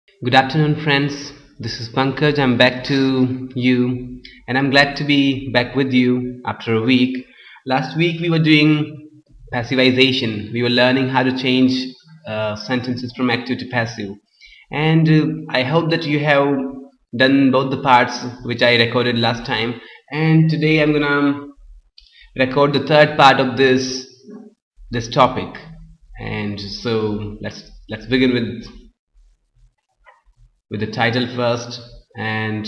Good afternoon, friends. This is Pankaj. I'm back to you, and I'm glad to be back with you after a week. Last week we were doing passivization. We were learning how to change sentences from active to passive, and I hope that you have done both the parts which I recorded last time. And today I'm gonna record the third part of this topic. And so let's begin with the title first, and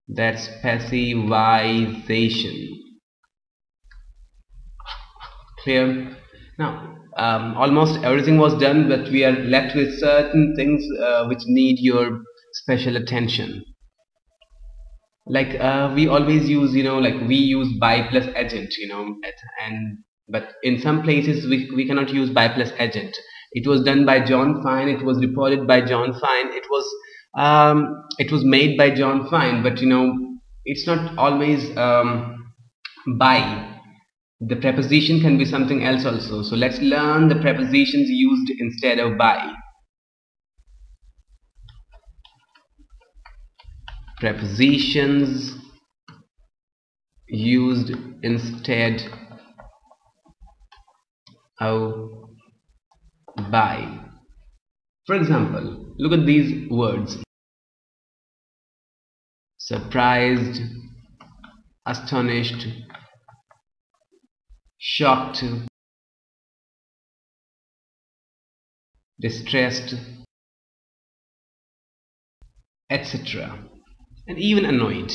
that's passivization. Clear? Now almost everything was done, but we are left with certain things which need your special attention. Like we always use, like we use by plus agent, but in some places we cannot use by plus agent. It was done by John Fine, it was reported by John Fine, it was made by John Fine, but it's not always by. The preposition can be something else also. So let's learn the prepositions used instead of by. Prepositions used instead of by. For example, look at these words: surprised, astonished, shocked, distressed, etc., and even annoyed.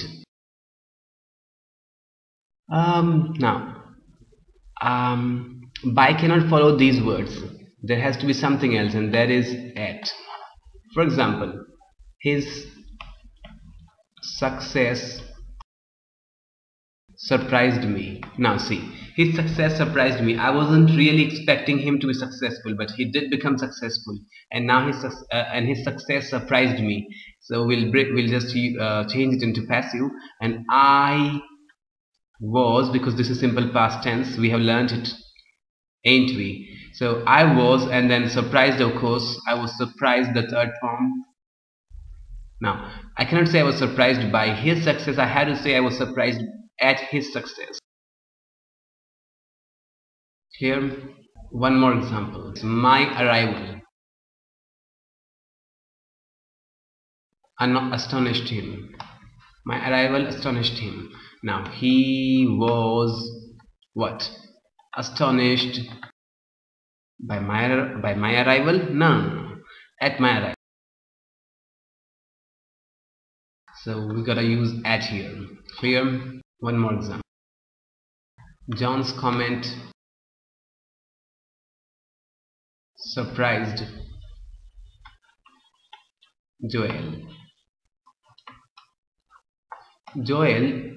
By cannot follow these words. There has to be something else, and that is at. For example, his success surprised me. Now see, his success surprised me. I wasn't really expecting him to be successful, but he did become successful, and now his success surprised me. So we'll just change it into passive, and I was, because this is simple past tense, we have learned it, ain't we? So I was, and then surprised, of course. I was surprised, the third form. Now I cannot say I was surprised by his success. I had to say I was surprised at his success. Here, one more example. It's my arrival astonished him. My arrival astonished him. Now he was what? Astonished by my arrival? No, at my arrival. So we gotta use at here. Clear? One more example. John's comment surprised Joel. Joel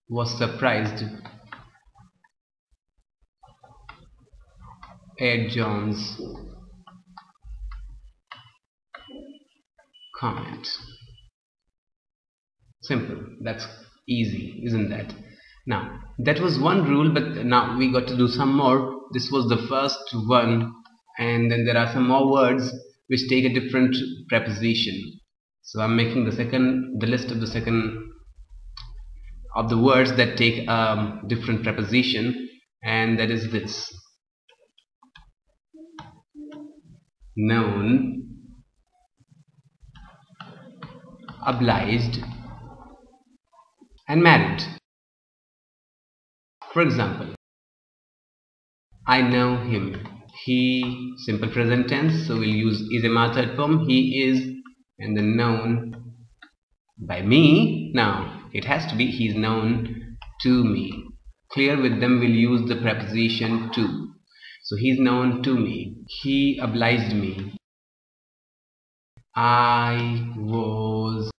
was surprised at John's comment. Simple. That's easy, isn't that? Now that was one rule, but now we got to do some more. This was the first one, and then there are some more words which take a different preposition. So I'm making the list of the words that take a different preposition, and that is this: known, obliged, and married. For example, I know him. He, simple present tense, so we'll use is a third form. He is, and then known by me. Now it has to be he is known to me. Clear? With them we'll use the preposition to. So he's known to me. He obliged me. I was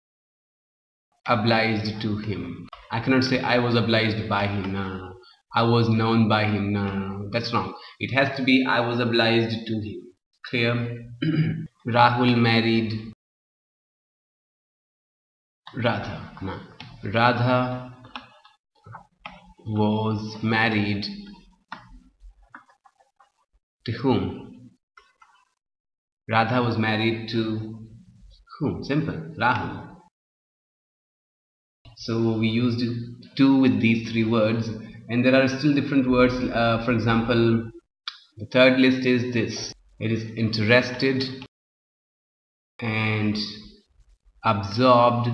obliged to him. I cannot say I was obliged by him. No. I was known by him. No, that's wrong. It has to be I was obliged to him. Clear? Rahul married Radha. No. Radha was married To whom? Radha was married to whom? Simple. Rahul. So we used to with these three words, and there are still different words. For example, the third list is this. It is interested and absorbed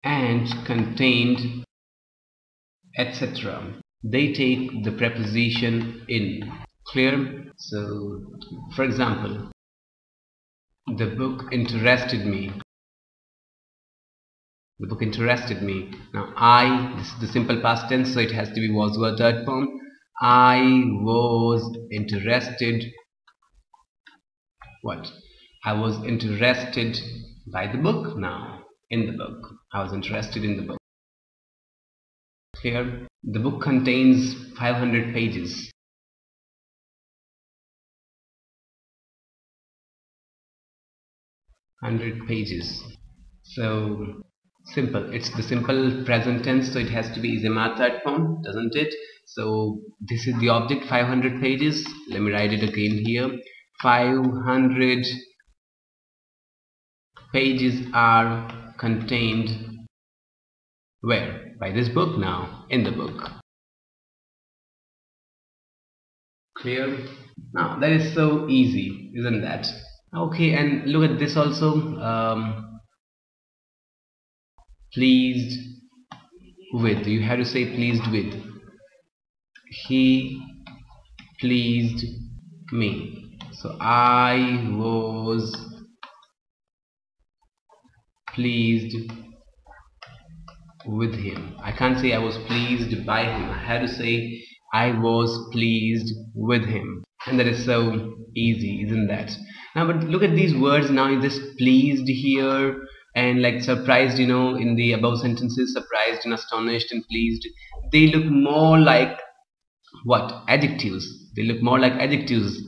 and contained, etc. They take the preposition in. Clear? So, for example, the book interested me. The book interested me. Now, this is the simple past tense, so it has to be was were third form. I was interested. What? I was interested by the book now. In the book. I was interested in the book. Clear? The book contains 500 pages. 100 pages. So simple. It's the simple present tense, so it has to be is a third form, doesn't it? So this is the object, 500 pages. Let me write it again here. 500 pages are contained where? By this book now, in the book. Clear? Now that is so easy, isn't that? Okay, and look at this also. Pleased with. You have to say pleased with. He pleased me. So I was pleased with him. I can't say I was pleased by him. I had to say I was pleased with him. And that is so easy, isn't that? Now, but look at these words now. This pleased here and like surprised, in the above sentences, surprised and astonished and pleased, they look more like what? Adjectives. They look more like adjectives.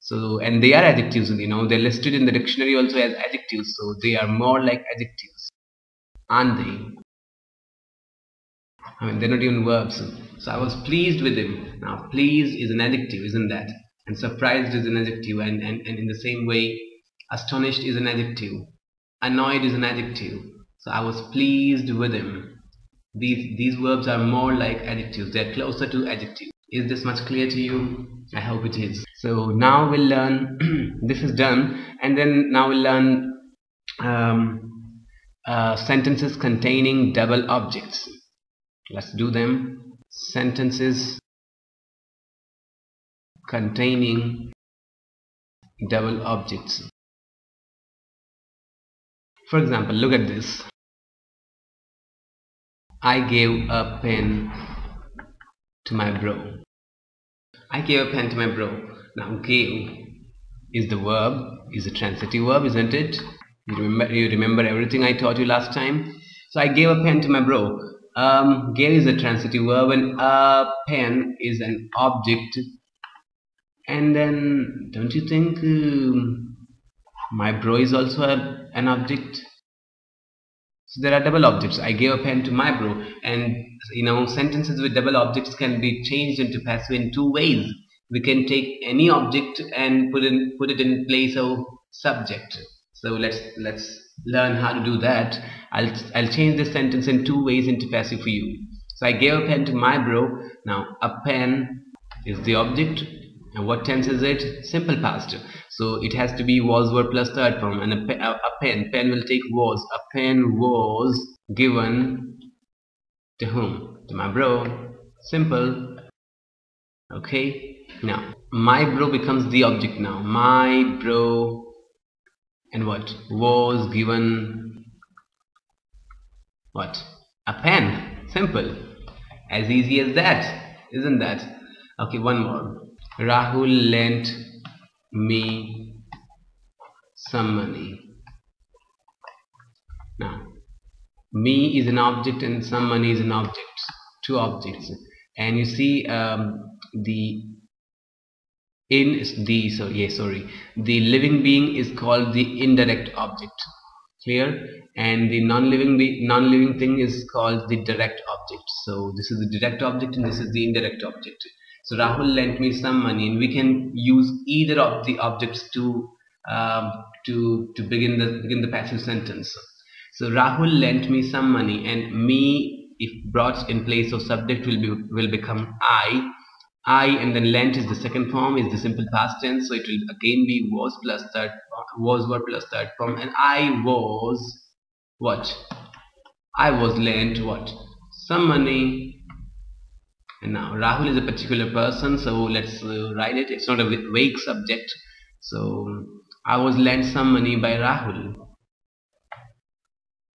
So, and they are adjectives, they're listed in the dictionary also as adjectives, so they are more like adjectives, aren't they? I mean, they're not even verbs. So I was pleased with him. Now, pleased is an adjective, isn't that? And surprised is an adjective, and in the same way, astonished is an adjective, annoyed is an adjective. So I was pleased with him. These verbs are more like adjectives. They're closer to adjectives. Is this much clear to you? I hope it is. So now we'll learn this is done, and then now we'll learn sentences containing double objects. Let's do them. Sentences containing double objects. For example, look at this. I gave a pen to my bro. I gave a pen to my bro. Now, gave is the verb, is a transitive verb, isn't it? You remember everything I taught you last time? So I gave a pen to my bro. Gave is a transitive verb, and a pen is an object. And then, don't you think my bro is also an object? So there are double objects. I gave a pen to my bro, and sentences with double objects can be changed into passive in two ways. We can take any object and put it in place of subject. So let's learn how to do that. I'll change this sentence in two ways into passive for you. So I gave a pen to my bro. Now a pen is the object, and what tense is it? Simple past. So it has to be was were plus third form, and a pen will take was. A pen was given to whom? To my bro. Simple. Okay. Now my bro becomes the object now. My bro, and what? Was given what? A pen. Simple. As easy as that, isn't that? Okay, one more. Rahul lent me some money. Now, me is an object and some money is an object. Two objects. And you see the living being is called the indirect object. Clear? And the non-living thing is called the direct object. So this is the direct object and this is the indirect object. So Rahul lent me some money, and we can use either of the objects to begin the passive sentence. So Rahul lent me some money, and me, if brought in place of subject, will become I. And then lent is the second form, is the simple past tense, so it will again be was plus third, was were plus third form, and I was what? I was lent what? Some money. And now Rahul is a particular person, so let's write it. It's not a vague subject. So I was lent some money by Rahul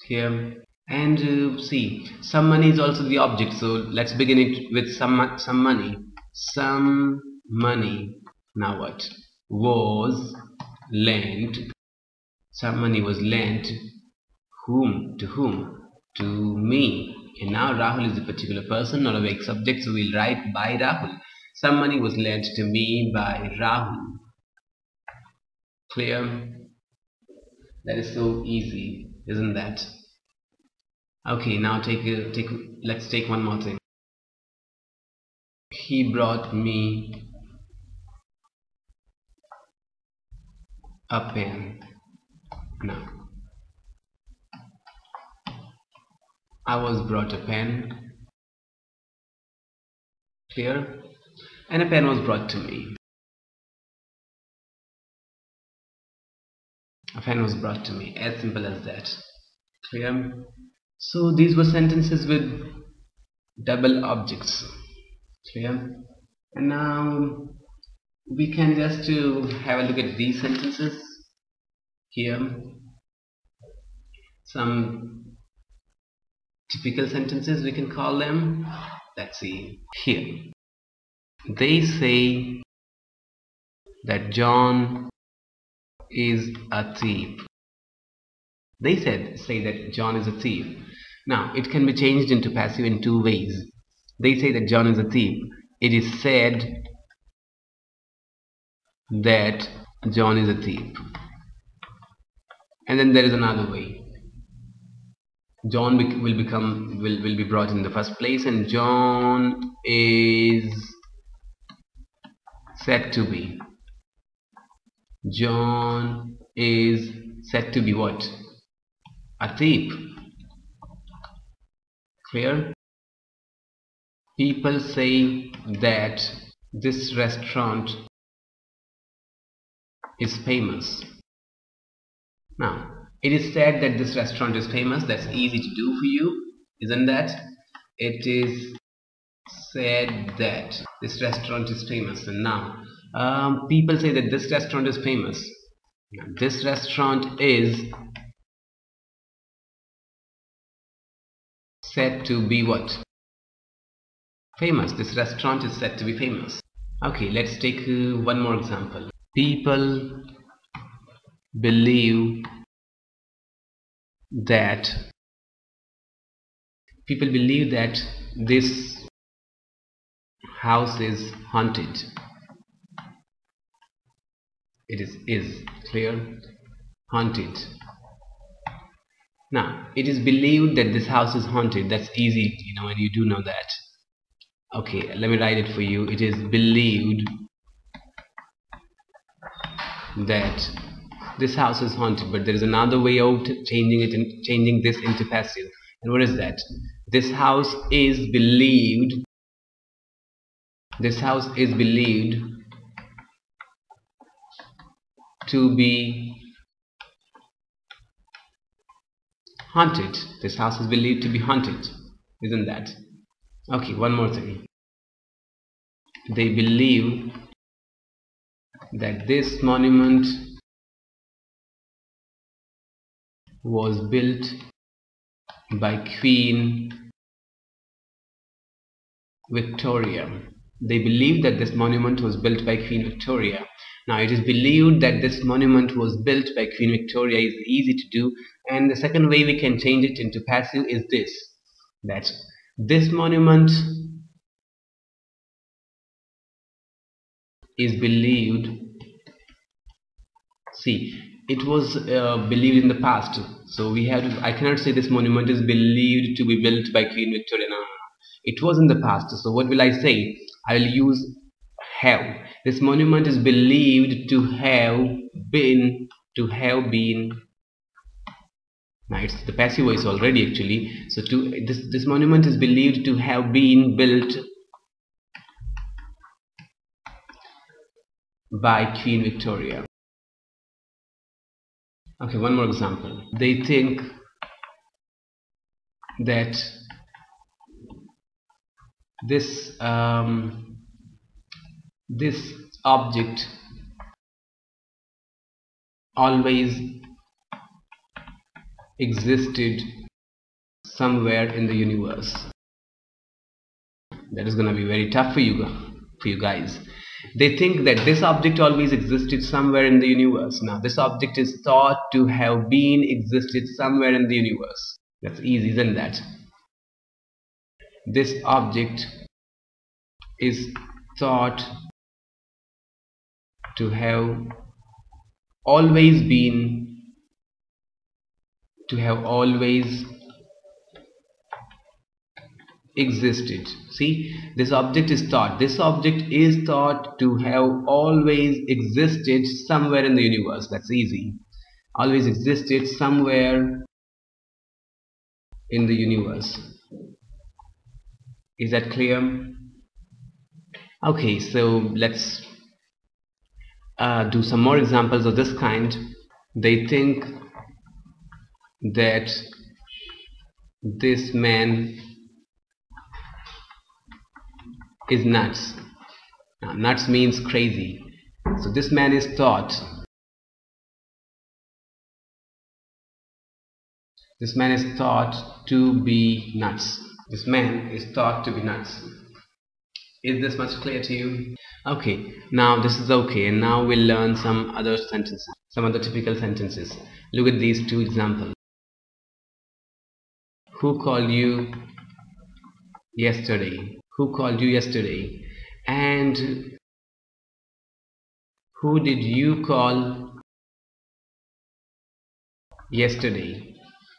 here. And see, some money is also the object, so let's begin it with some money. Some money. Now what? Was lent. Some money was lent. Whom? To whom? To me. And now Rahul is a particular person, not a vague subject, so we'll write by Rahul. Some money was lent to me by Rahul. Clear? That is so easy, isn't that? Okay, now let's take one more thing. He brought me a pen. Now I was brought a pen. Clear? And a pen was brought to me. A pen was brought to me. As simple as that. Clear? So these were sentences with double objects. Clear? And now we can just have a look at these sentences here. Some typical sentences, we can call them. Let's see here. They say that John is a thief. They say that John is a thief. Now it can be changed into passive in two ways. They say that John is a thief. It is said that John is a thief. And then there is another way. John will be brought in the first place, and John is said to be. John is said to be what? A thief. Clear? People say that this restaurant is famous. Now, it is said that this restaurant is famous. That's easy to do for you, isn't that? It is said that this restaurant is famous. And now, people say that this restaurant is famous. Now, this restaurant is said to be what? Famous. This restaurant is said to be famous. Okay, let's take one more example. People believe that this house is haunted. It is clear? Haunted. Now, it is believed that this house is haunted. That's easy, and you do know that. Okay, let me write it for you. It is believed that this house is haunted, but there is another way of changing this into passive. And what is that? This house is believed. This house is believed to be haunted. This house is believed to be haunted, isn't that? Okay, one more thing. They believe that this monument was built by Queen Victoria. They believe that this monument was built by Queen Victoria. Now, it is believed that this monument was built by Queen Victoria is easy to do, and the second way we can change it into passive is this, that this monument is believed. See, it was believed in the past, so I cannot say this monument is believed to be built by Queen Victoria. No. It was in the past, so what will I say? I will use have. This monument is believed to have been. Now it's the passive voice already actually. So this monument is believed to have been built by Queen Victoria. Okay, one more example. They think that this object always existed somewhere in the universe. That is going to be very tough for you guys. They think that this object always existed somewhere in the universe. Now this object is thought to have been existed somewhere in the universe. That's easy, isn't that? This object is thought to have always existed. See, this object is thought to have always existed somewhere in the universe. That's easy. Always existed somewhere in the universe. Is that clear? Okay, so let's do some more examples of this kind. They think that this man is nuts. Now, nuts means crazy. So this man is thought. This man is thought to be nuts. This man is thought to be nuts. Is this much clear to you? Okay, now this is okay, and now we'll learn some other sentences, some other typical sentences. Look at these two examples. Who called you yesterday? Who called you yesterday? And who did you call yesterday?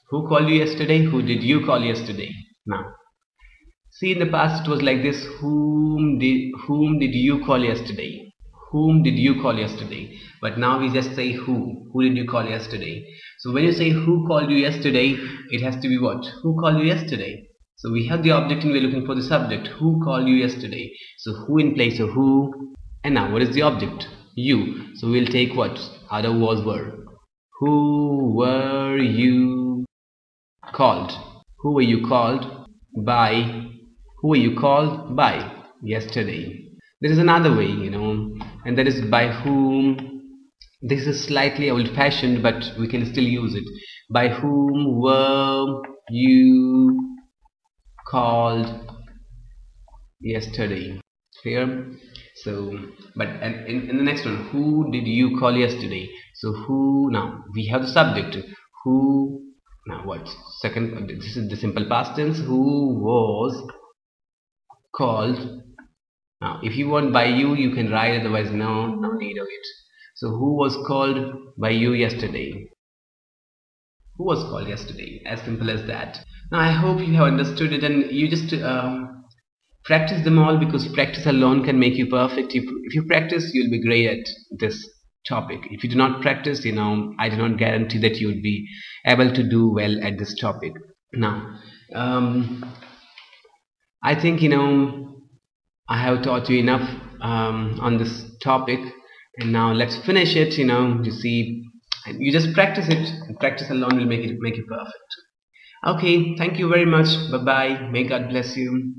Who called you yesterday? Who did you call yesterday? Now, see, in the past it was like this. Whom did you call yesterday? Whom did you call yesterday? But now we just say who. Who did you call yesterday? So when you say who called you yesterday, it has to be what? Who called you yesterday? So we have the object and we're looking for the subject. Who called you yesterday? So who in place of who. And now what is the object? You. So we'll take what? Other was were. Who were you called? Who were you called by? Who were you called by yesterday? There is another way, and that is by whom. This is slightly old-fashioned, but we can still use it. By whom were you called yesterday? Clear? So, but in the next one, who did you call yesterday? So who, now we have the subject. Who, now what? Second, this is the simple past tense. Who was called. Now if you want by you, you can write, otherwise no need of it. So who was called by you yesterday? Who was called yesterday? As simple as that. Now I hope you have understood it, and you just practice them all, because practice alone can make you perfect. If you practice, you'll be great at this topic. If you do not practice, I do not guarantee that you will be able to do well at this topic. Now I think I have taught you enough on this topic, and now let's finish it. You see, you just practice it, and practice alone will make you perfect. Okay, thank you very much. Bye bye. May God bless you.